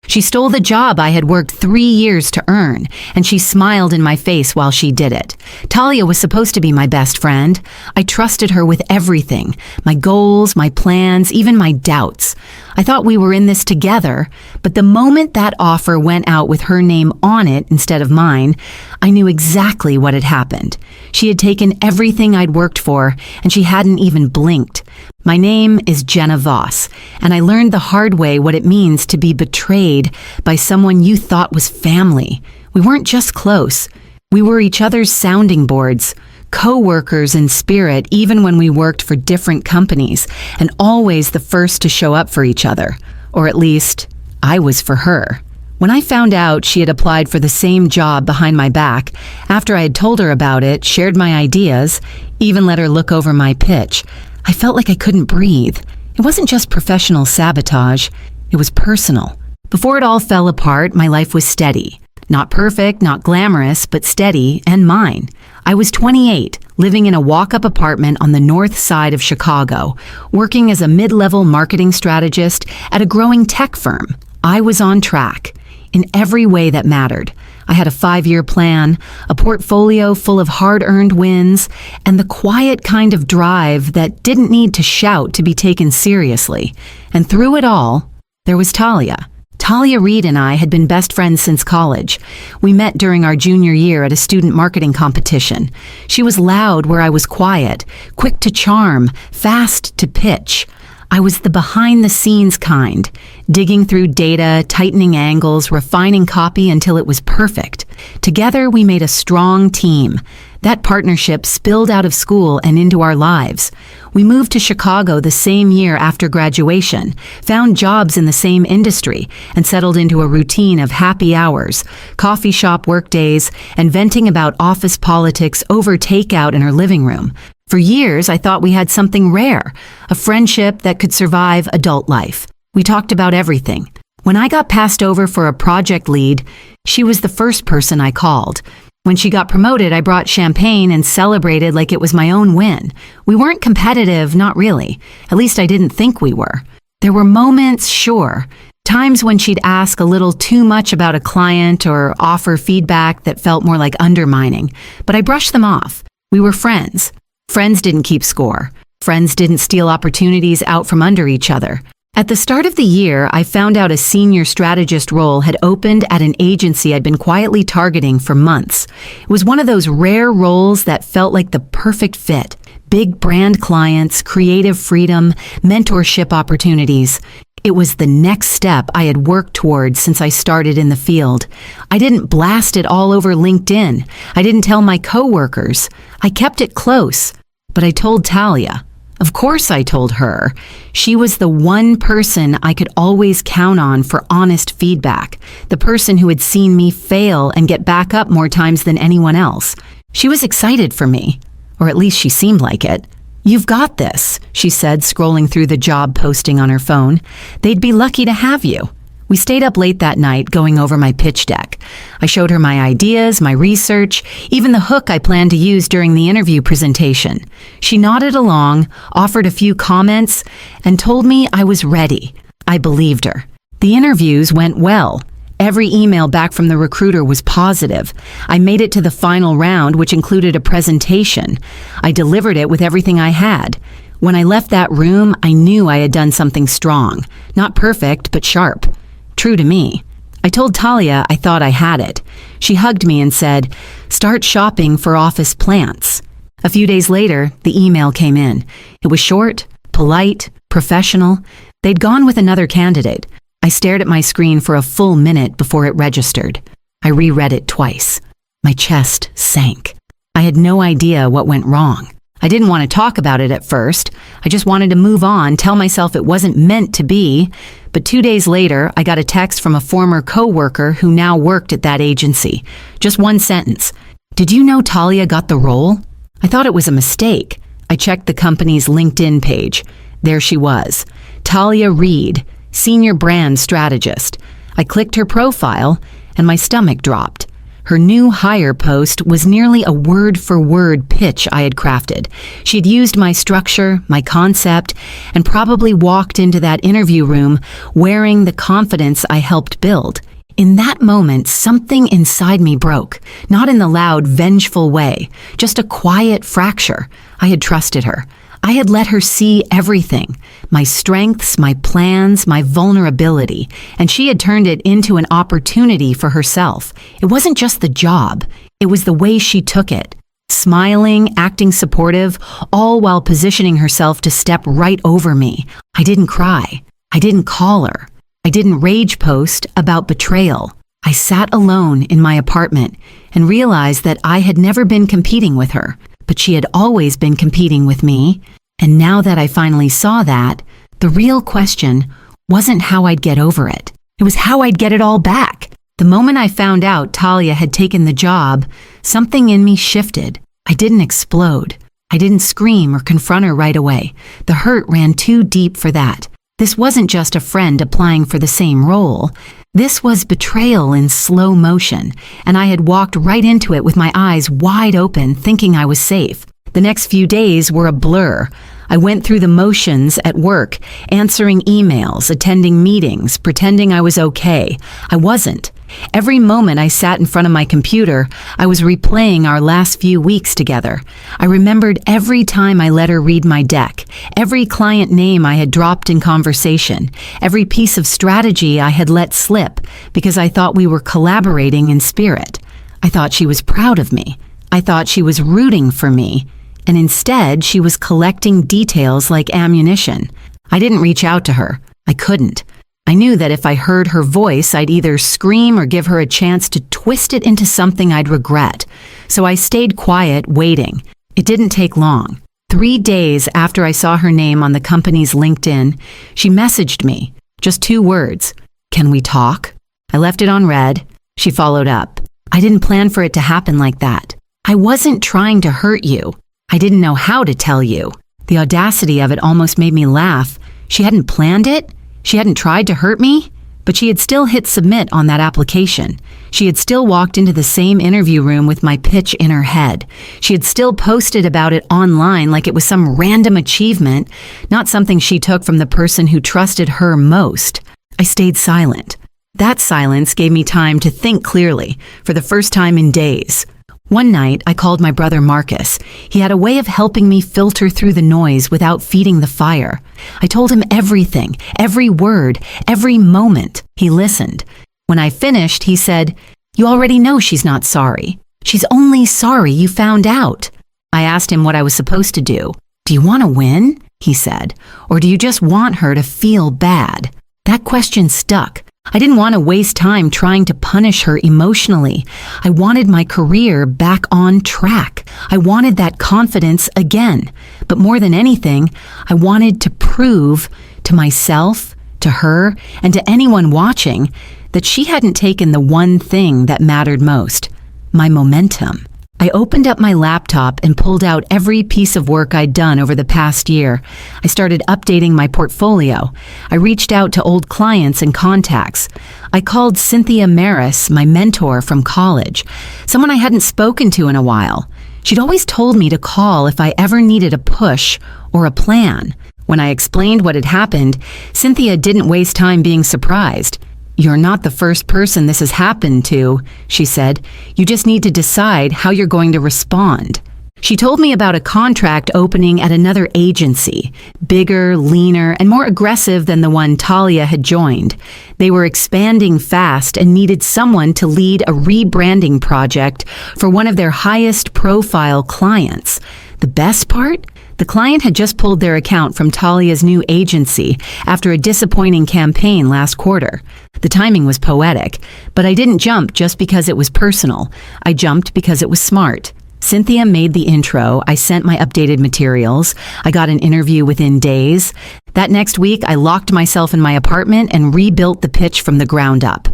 She stole the job I had worked 3 years to earn, and she smiled in my face while she did it. Talia was supposed to be my best friend. I trusted her with everything, my goals, my plans, even my doubts. I thought we were in this together, but the moment that offer went out with her name on it instead of mine, I knew exactly what had happened. She had taken everything I'd worked for, and she hadn't even blinked. My name is Jenna Voss, and I learned the hard way what it means to be betrayed by someone you thought was family. We weren't just close. We were each other's sounding boards, co-workers in spirit even when we worked for different companies, and always the first to show up for each other. Or at least, I was for her. When I found out she had applied for the same job behind my back, after I had told her about it, shared my ideas, even let her look over my pitch, I felt like I couldn't breathe. It wasn't just professional sabotage, it was personal. Before it all fell apart, my life was steady. Not perfect, not glamorous, but steady and mine. I was 28, living in a walk-up apartment on the north side of Chicago, working as a mid-level marketing strategist at a growing tech firm. I was on track in every way that mattered. I had a 5-year plan, a portfolio full of hard-earned wins, and the quiet kind of drive that didn't need to shout to be taken seriously. And through it all, there was Talia. Talia Reed and I had been best friends since college. We met during our junior year at a student marketing competition. She was loud where I was quiet, quick to charm, fast to pitch. I was the behind-the-scenes kind, digging through data, tightening angles, refining copy until it was perfect. Together, we made a strong team. That partnership spilled out of school and into our lives. We moved to Chicago the same year after graduation, found jobs in the same industry, and settled into a routine of happy hours, coffee shop workdays, and venting about office politics over takeout in her living room. For years, I thought we had something rare, a friendship that could survive adult life. We talked about everything. When I got passed over for a project lead, she was the first person I called. When she got promoted, I brought champagne and celebrated like it was my own win. We weren't competitive, not really. At least I didn't think we were. There were moments, sure. Times when she'd ask a little too much about a client or offer feedback that felt more like undermining. But I brushed them off. We were friends. Friends didn't keep score. Friends didn't steal opportunities out from under each other. At the start of the year, I found out a senior strategist role had opened at an agency I'd been quietly targeting for months. It was one of those rare roles that felt like the perfect fit. Big brand clients, creative freedom, mentorship opportunities. It was the next step I had worked towards since I started in the field. I didn't blast it all over LinkedIn. I didn't tell my coworkers. I kept it close. But I told Talia. Of course I told her. She was the one person I could always count on for honest feedback, the person who had seen me fail and get back up more times than anyone else. She was excited for me, or at least she seemed like it. "You've got this," she said, scrolling through the job posting on her phone. "They'd be lucky to have you." We stayed up late that night going over my pitch deck. I showed her my ideas, my research, even the hook I planned to use during the interview presentation. She nodded along, offered a few comments, and told me I was ready. I believed her. The interviews went well. Every email back from the recruiter was positive. I made it to the final round, which included a presentation. I delivered it with everything I had. When I left that room, I knew I had done something strong. Not perfect, but sharp. True to me. I told Talia I thought I had it. She hugged me and said, "Start shopping for office plants." A few days later, the email came in. It was short, polite, professional. They'd gone with another candidate. I stared at my screen for a full minute before it registered. I reread it twice. My chest sank. I had no idea what went wrong. I didn't want to talk about it at first. I just wanted to move on, tell myself it wasn't meant to be. But 2 days later, I got a text from a former coworker who now worked at that agency. Just one sentence. "Did you know Talia got the role?" I thought it was a mistake. I checked the company's LinkedIn page. There she was. Talia Reed, Senior Brand Strategist. I clicked her profile, and my stomach dropped. Her new hire post was nearly a word-for-word pitch I had crafted. She had used my structure, my concept, and probably walked into that interview room wearing the confidence I helped build. In that moment, something inside me broke, not in the loud, vengeful way, just a quiet fracture. I had trusted her. I had let her see everything, my strengths, my plans, my vulnerability, and she had turned it into an opportunity for herself. It wasn't just the job, it was the way she took it. Smiling, acting supportive, all while positioning herself to step right over me. I didn't cry. I didn't call her. I didn't rage post about betrayal. I sat alone in my apartment and realized that I had never been competing with her, but she had always been competing with me. And now that I finally saw that, the real question wasn't how I'd get over it. It was how I'd get it all back. The moment I found out Talia had taken the job, something in me shifted. I didn't explode. I didn't scream or confront her right away. The hurt ran too deep for that. This wasn't just a friend applying for the same role. This was betrayal in slow motion, and I had walked right into it with my eyes wide open, thinking I was safe. The next few days were a blur. I went through the motions at work, answering emails, attending meetings, pretending I was okay. I wasn't. Every moment I sat in front of my computer, I was replaying our last few weeks together. I remembered every time I let her read my deck, every client name I had dropped in conversation, every piece of strategy I had let slip because I thought we were collaborating in spirit. I thought she was proud of me. I thought she was rooting for me. And instead, she was collecting details like ammunition. I didn't reach out to her. I couldn't. I knew that if I heard her voice, I'd either scream or give her a chance to twist it into something I'd regret. So I stayed quiet, waiting. It didn't take long. 3 days after I saw her name on the company's LinkedIn, she messaged me. Just 2 words. "Can we talk?" I left it on read. She followed up. "I didn't plan for it to happen like that. I wasn't trying to hurt you. I didn't know how to tell you." The audacity of it almost made me laugh. She hadn't planned it. She hadn't tried to hurt me, but she had still hit submit on that application. She had still walked into the same interview room with my pitch in her head. She had still posted about it online like it was some random achievement, not something she took from the person who trusted her most. I stayed silent. That silence gave me time to think clearly, for the first time in days. One night, I called my brother Marcus. He had a way of helping me filter through the noise without feeding the fire. I told him everything, every word, every moment. He listened. When I finished, he said, "You already know she's not sorry. She's only sorry you found out." I asked him what I was supposed to do. "Do you want to win?" he said. "Or do you just want her to feel bad?" That question stuck. I didn't want to waste time trying to punish her emotionally. I wanted my career back on track. I wanted that confidence again. But more than anything, I wanted to prove to myself, to her, and to anyone watching that she hadn't taken the one thing that mattered most, my momentum. I opened up my laptop and pulled out every piece of work I'd done over the past year. I started updating my portfolio. I reached out to old clients and contacts. I called Cynthia Maris, my mentor from college, someone I hadn't spoken to in a while. She'd always told me to call if I ever needed a push or a plan. When I explained what had happened, Cynthia didn't waste time being surprised. "You're not the first person this has happened to," she said. "You just need to decide how you're going to respond." She told me about a contract opening at another agency, bigger, leaner, and more aggressive than the one Talia had joined. They were expanding fast and needed someone to lead a rebranding project for one of their highest profile clients. The best part? The client had just pulled their account from Talia's new agency after a disappointing campaign last quarter. The timing was poetic, but I didn't jump just because it was personal. I jumped because it was smart. Cynthia made the intro. I sent my updated materials. I got an interview within days. That next week, I locked myself in my apartment and rebuilt the pitch from the ground up.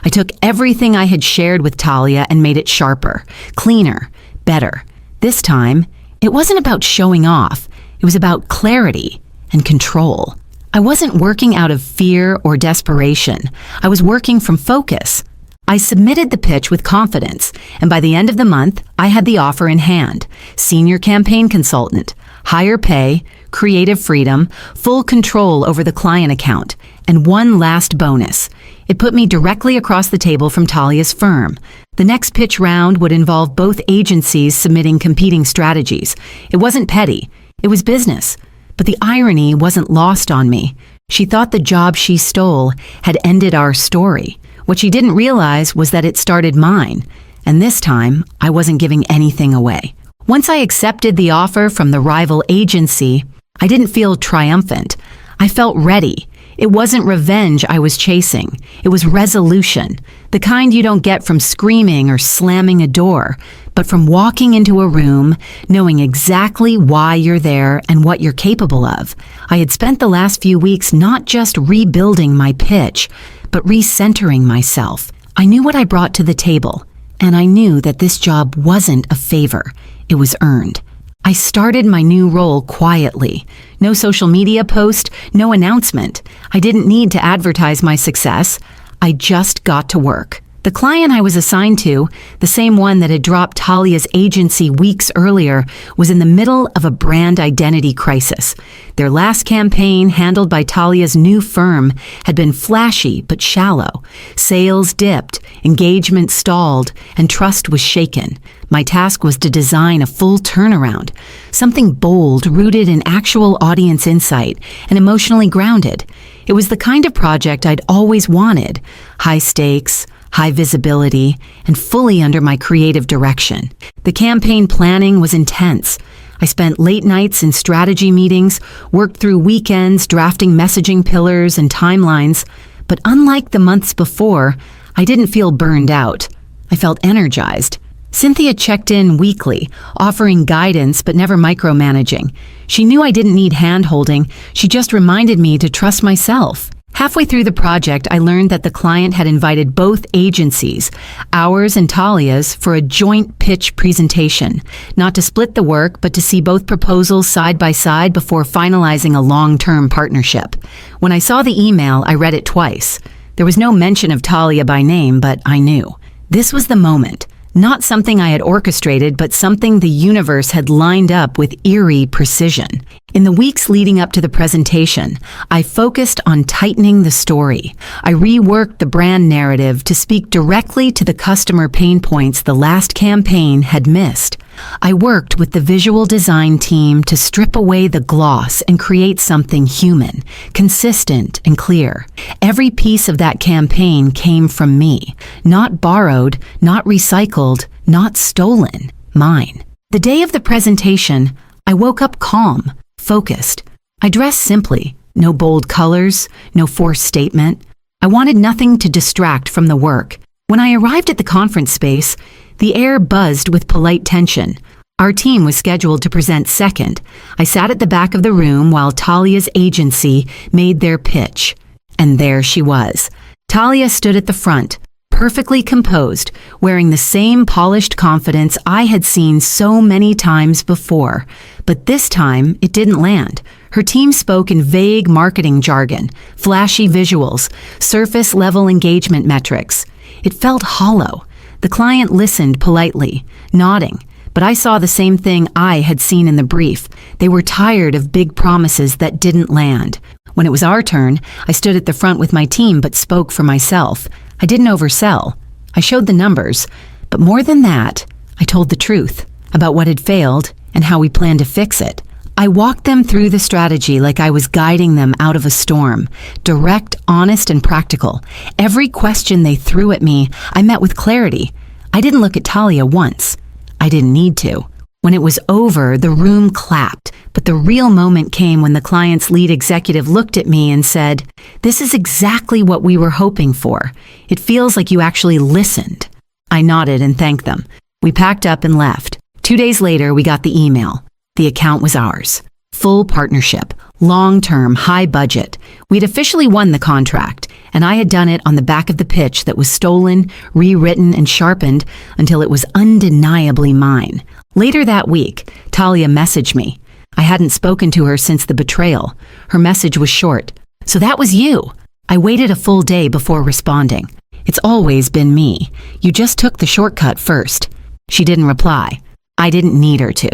I took everything I had shared with Talia and made it sharper, cleaner, better. This time, it wasn't about showing off. It was about clarity and control. I wasn't working out of fear or desperation. I was working from focus. I submitted the pitch with confidence, and by the end of the month, I had the offer in hand. Senior campaign consultant, higher pay, creative freedom, full control over the client account, and one last bonus. It put me directly across the table from Talia's firm. The next pitch round would involve both agencies submitting competing strategies. It wasn't petty, it was business. But the irony wasn't lost on me. She thought the job she stole had ended our story. What she didn't realize was that it started mine, and this time I wasn't giving anything away. Once I accepted the offer from the rival agency, I didn't feel triumphant. I felt ready. It wasn't revenge I was chasing. It was resolution, the kind you don't get from screaming or slamming a door, but from walking into a room, knowing exactly why you're there and what you're capable of. I had spent the last few weeks not just rebuilding my pitch, but recentering myself. I knew what I brought to the table, and I knew that this job wasn't a favor. It was earned. I started my new role quietly. No social media post, no announcement. I didn't need to advertise my success. I just got to work. The client I was assigned to, the same one that had dropped Talia's agency weeks earlier, was in the middle of a brand identity crisis. Their last campaign, handled by Talia's new firm, had been flashy but shallow. Sales dipped, engagement stalled, and trust was shaken. My task was to design a full turnaround, something bold, rooted in actual audience insight, and emotionally grounded. It was the kind of project I'd always wanted: high stakes, high visibility, and fully under my creative direction. The campaign planning was intense. I spent late nights in strategy meetings, worked through weekends drafting messaging pillars and timelines, but unlike the months before, I didn't feel burned out. I felt energized. Cynthia checked in weekly, offering guidance but never micromanaging. She knew I didn't need hand-holding. She just reminded me to trust myself. Halfway through the project, I learned that the client had invited both agencies, ours and Talia's, for a joint pitch presentation, not to split the work, but to see both proposals side by side before finalizing a long-term partnership. When I saw the email, I read it twice. There was no mention of Talia by name, but I knew. This was the moment. Not something I had orchestrated, but something the universe had lined up with eerie precision. In the weeks leading up to the presentation, I focused on tightening the story. I reworked the brand narrative to speak directly to the customer pain points the last campaign had missed. I worked with the visual design team to strip away the gloss and create something human, consistent, and clear. Every piece of that campaign came from me, not borrowed, not recycled, not stolen, mine. The day of the presentation, I woke up calm, focused. I dressed simply, no bold colors, no forced statement. I wanted nothing to distract from the work. When I arrived at the conference space, the air buzzed with polite tension. Our team was scheduled to present second. I sat at the back of the room while Talia's agency made their pitch. And there she was. Talia stood at the front, perfectly composed, wearing the same polished confidence I had seen so many times before. But this time, it didn't land. Her team spoke in vague marketing jargon, flashy visuals, surface-level engagement metrics. It felt hollow. The client listened politely, nodding, but I saw the same thing I had seen in the brief. They were tired of big promises that didn't land. When it was our turn, I stood at the front with my team but spoke for myself. I didn't oversell. I showed the numbers, but more than that, I told the truth about what had failed and how we planned to fix it. I walked them through the strategy like I was guiding them out of a storm, direct, honest, and practical. Every question they threw at me, I met with clarity. I didn't look at Talia once. I didn't need to. When it was over, the room clapped, but the real moment came when the client's lead executive looked at me and said, "This is exactly what we were hoping for. It feels like you actually listened." I nodded and thanked them. We packed up and left. 2 days later, we got the email. The account was ours. Full partnership, long-term, high budget. We'd officially won the contract, and I had done it on the back of the pitch that was stolen, rewritten, and sharpened until it was undeniably mine. Later that week, Talia messaged me. I hadn't spoken to her since the betrayal. Her message was short. "So that was you." I waited a full day before responding. It's always been me. You just took the shortcut first." She didn't reply. I didn't need her to.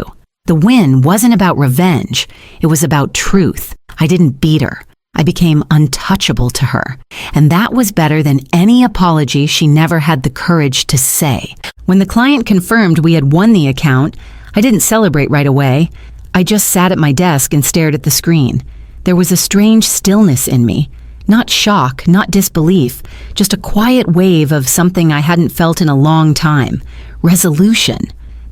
The win wasn't about revenge. It was about truth. I didn't beat her. I became untouchable to her. And that was better than any apology she never had the courage to say. When the client confirmed we had won the account, I didn't celebrate right away. I just sat at my desk and stared at the screen. There was a strange stillness in me. Not shock, not disbelief, just a quiet wave of something I hadn't felt in a long time. Resolution.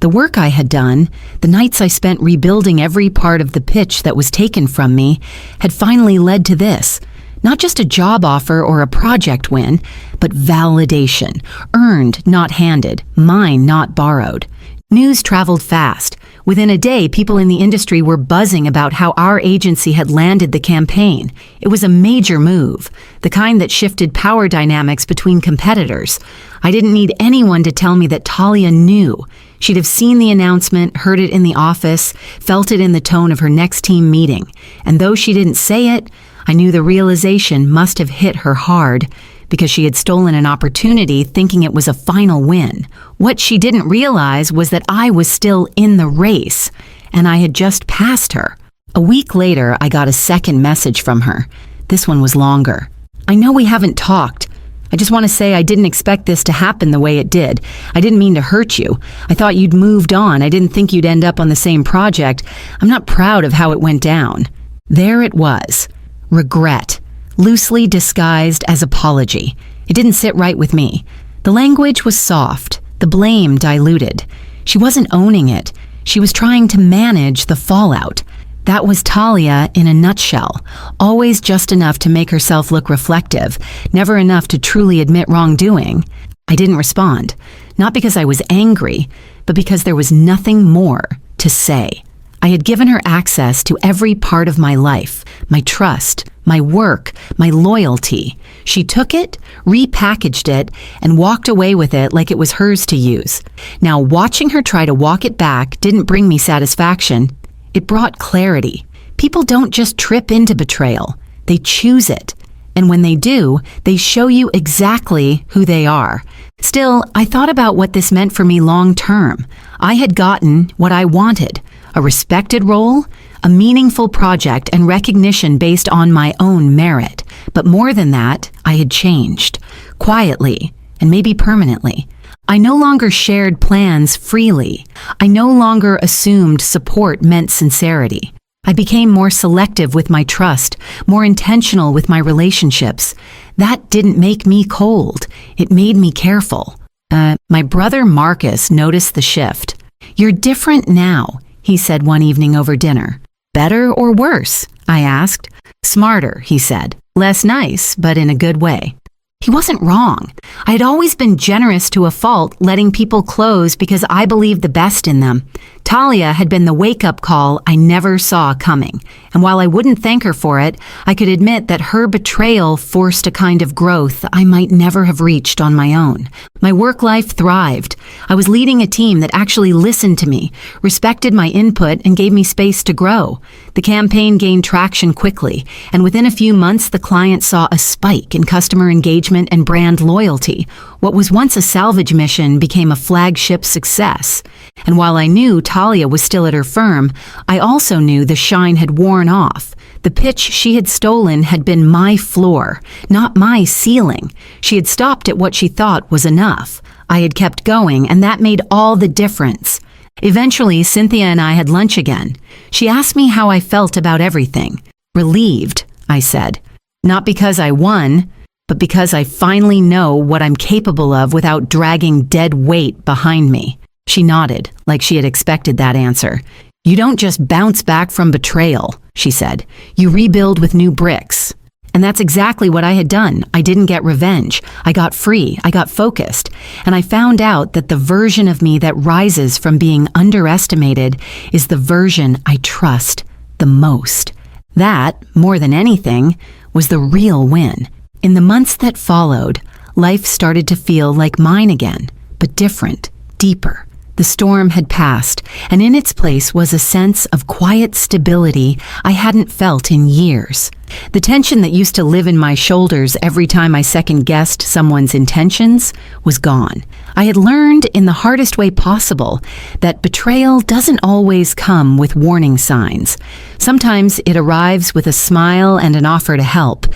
The work I had done, the nights I spent rebuilding every part of the pitch that was taken from me, had finally led to this. Not just a job offer or a project win, but validation. Earned, not handed. Mine, not borrowed. News traveled fast. Within a day, people in the industry were buzzing about how our agency had landed the campaign. It was a major move, the kind that shifted power dynamics between competitors. I didn't need anyone to tell me that Talia knew. She'd have seen the announcement, heard it in the office, felt it in the tone of her next team meeting. And though she didn't say it, I knew the realization must have hit her hard, because she had stolen an opportunity thinking it was a final win. What she didn't realize was that I was still in the race, and I had just passed her. A week later, I got a second message from her. This one was longer. "I know we haven't talked. I just want to say I didn't expect this to happen the way it did. I didn't mean to hurt you. I thought you'd moved on. I didn't think you'd end up on the same project. I'm not proud of how it went down." There it was. Regret. Loosely disguised as apology. It didn't sit right with me. The language was soft, the blame diluted. She wasn't owning it. She was trying to manage the fallout. That was Talia in a nutshell. Always just enough to make herself look reflective, never enough to truly admit wrongdoing. I didn't respond, not because I was angry, but because there was nothing more to say. I had given her access to every part of my life, my trust, my work, my loyalty. She took it, repackaged it, and walked away with it like it was hers to use. Now, watching her try to walk it back didn't bring me satisfaction. It brought clarity. People don't just trip into betrayal. They choose it. And when they do, they show you exactly who they are. Still, I thought about what this meant for me long term. I had gotten what I wanted. A respected role, a meaningful project, and recognition based on my own merit. But more than that, I had changed. Quietly, and maybe permanently. I no longer shared plans freely. I no longer assumed support meant sincerity. I became more selective with my trust, more intentional with my relationships. That didn't make me cold. It made me careful. My brother Marcus noticed the shift. "You're different now," he said one evening over dinner. "Better or worse?" I asked. "Smarter," he said. "Less nice, but in a good way." He wasn't wrong. I had always been generous to a fault, letting people close because I believed the best in them. Talia had been the wake-up call I never saw coming. And while I wouldn't thank her for it, I could admit that her betrayal forced a kind of growth I might never have reached on my own. My work life thrived. I was leading a team that actually listened to me, respected my input, and gave me space to grow. The campaign gained traction quickly, and within a few months the client saw a spike in customer engagement and brand loyalty. What was once a salvage mission became a flagship success. And while I knew Talia was still at her firm, I also knew the shine had worn off. The pitch she had stolen had been my floor, not my ceiling. She had stopped at what she thought was enough. I had kept going, and that made all the difference. Eventually, Cynthia and I had lunch again. She asked me how I felt about everything. "Relieved," I said. "Not because I won, but because I finally know what I'm capable of without dragging dead weight behind me." She nodded, like she had expected that answer. "You don't just bounce back from betrayal," she said. "You rebuild with new bricks." And that's exactly what I had done. I didn't get revenge. I got free. I got focused. And I found out that the version of me that rises from being underestimated is the version I trust the most. That, more than anything, was the real win. In the months that followed, life started to feel like mine again, but different, deeper. The storm had passed, and in its place was a sense of quiet stability I hadn't felt in years. The tension that used to live in my shoulders every time I second-guessed someone's intentions was gone. I had learned in the hardest way possible that betrayal doesn't always come with warning signs. Sometimes it arrives with a smile and an offer to help,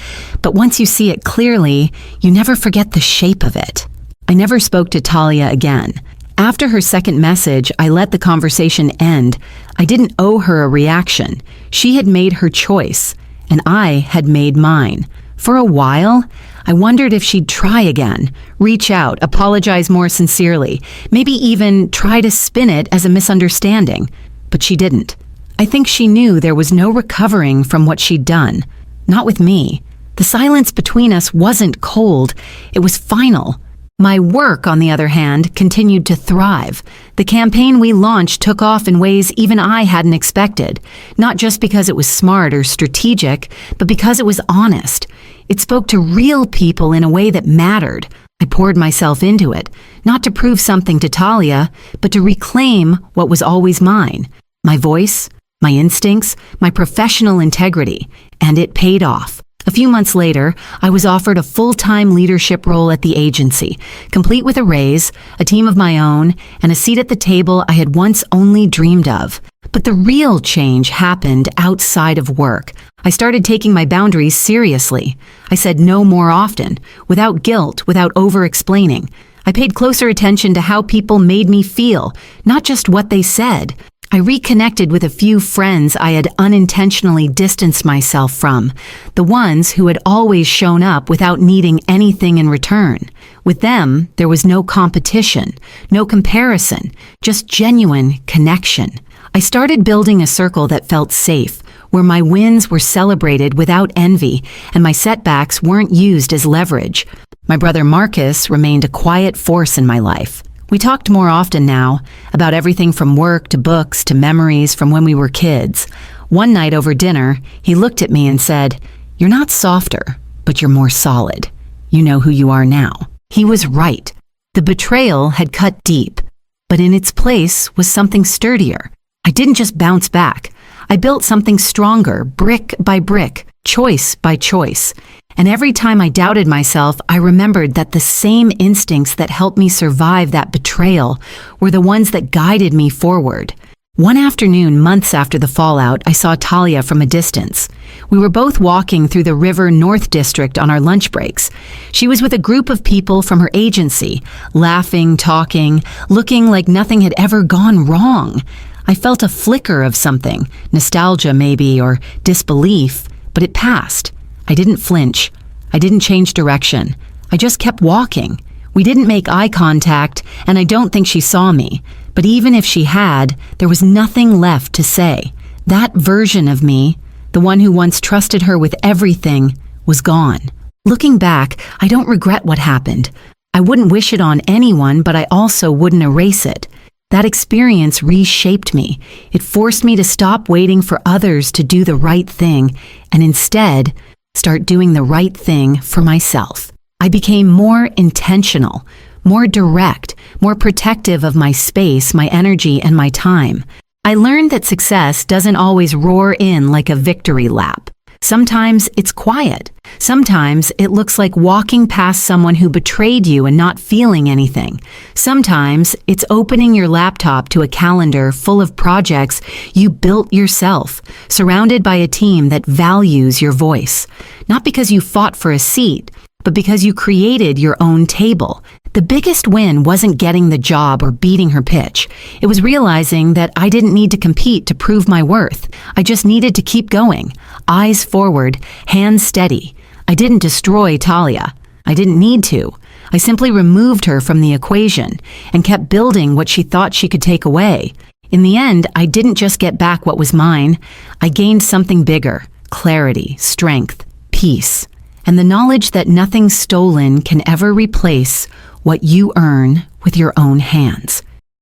but once you see it clearly, you never forget the shape of it. I never spoke to Talia again. After her second message, I let the conversation end. I didn't owe her a reaction. She had made her choice, and I had made mine. For a while, I wondered if she'd try again, reach out, apologize more sincerely, maybe even try to spin it as a misunderstanding. But she didn't. I think she knew there was no recovering from what she'd done. Not with me. The silence between us wasn't cold, it was final. My work, on the other hand, continued to thrive. The campaign we launched took off in ways even I hadn't expected, not just because it was smart or strategic, but because it was honest. It spoke to real people in a way that mattered. I poured myself into it, not to prove something to Talia, but to reclaim what was always mine. My voice, my instincts, my professional integrity, and it paid off. A few months later, I was offered a full-time leadership role at the agency, complete with a raise, a team of my own, and a seat at the table I had once only dreamed of. But the real change happened outside of work. I started taking my boundaries seriously. I said no more often, without guilt, without over-explaining. I paid closer attention to how people made me feel, not just what they said. I reconnected with a few friends I had unintentionally distanced myself from, the ones who had always shown up without needing anything in return. With them, there was no competition, no comparison, just genuine connection. I started building a circle that felt safe, where my wins were celebrated without envy and my setbacks weren't used as leverage. My brother Marcus remained a quiet force in my life. We talked more often now, about everything from work to books to memories from when we were kids. One night over dinner, he looked at me and said, "You're not softer, but you're more solid. You know who you are now." He was right. The betrayal had cut deep, but in its place was something sturdier. I didn't just bounce back. I built something stronger, brick by brick, choice by choice. And every time I doubted myself, I remembered that the same instincts that helped me survive that betrayal were the ones that guided me forward. One afternoon, months after the fallout, I saw Talia from a distance. We were both walking through the River North District on our lunch breaks. She was with a group of people from her agency, laughing, talking, looking like nothing had ever gone wrong. I felt a flicker of something, nostalgia maybe, or disbelief, but it passed. I didn't flinch. I didn't change direction. I just kept walking. We didn't make eye contact, and I don't think she saw me. But even if she had, there was nothing left to say. That version of me, the one who once trusted her with everything, was gone. Looking back, I don't regret what happened. I wouldn't wish it on anyone, but I also wouldn't erase it. That experience reshaped me. It forced me to stop waiting for others to do the right thing, and instead, start doing the right thing for myself. I became more intentional, more direct, more protective of my space, my energy, and my time. I learned that success doesn't always roar in like a victory lap. Sometimes it's quiet. Sometimes it looks like walking past someone who betrayed you and not feeling anything. Sometimes it's opening your laptop to a calendar full of projects you built yourself, surrounded by a team that values your voice. Not because you fought for a seat, but because you created your own table. The biggest win wasn't getting the job or beating her pitch. It was realizing that I didn't need to compete to prove my worth. I just needed to keep going. Eyes forward, hands steady. I didn't destroy Talia. I didn't need to. I simply removed her from the equation and kept building what she thought she could take away. In the end, I didn't just get back what was mine. I gained something bigger: clarity, strength, peace, and the knowledge that nothing stolen can ever replace what you earn with your own hands.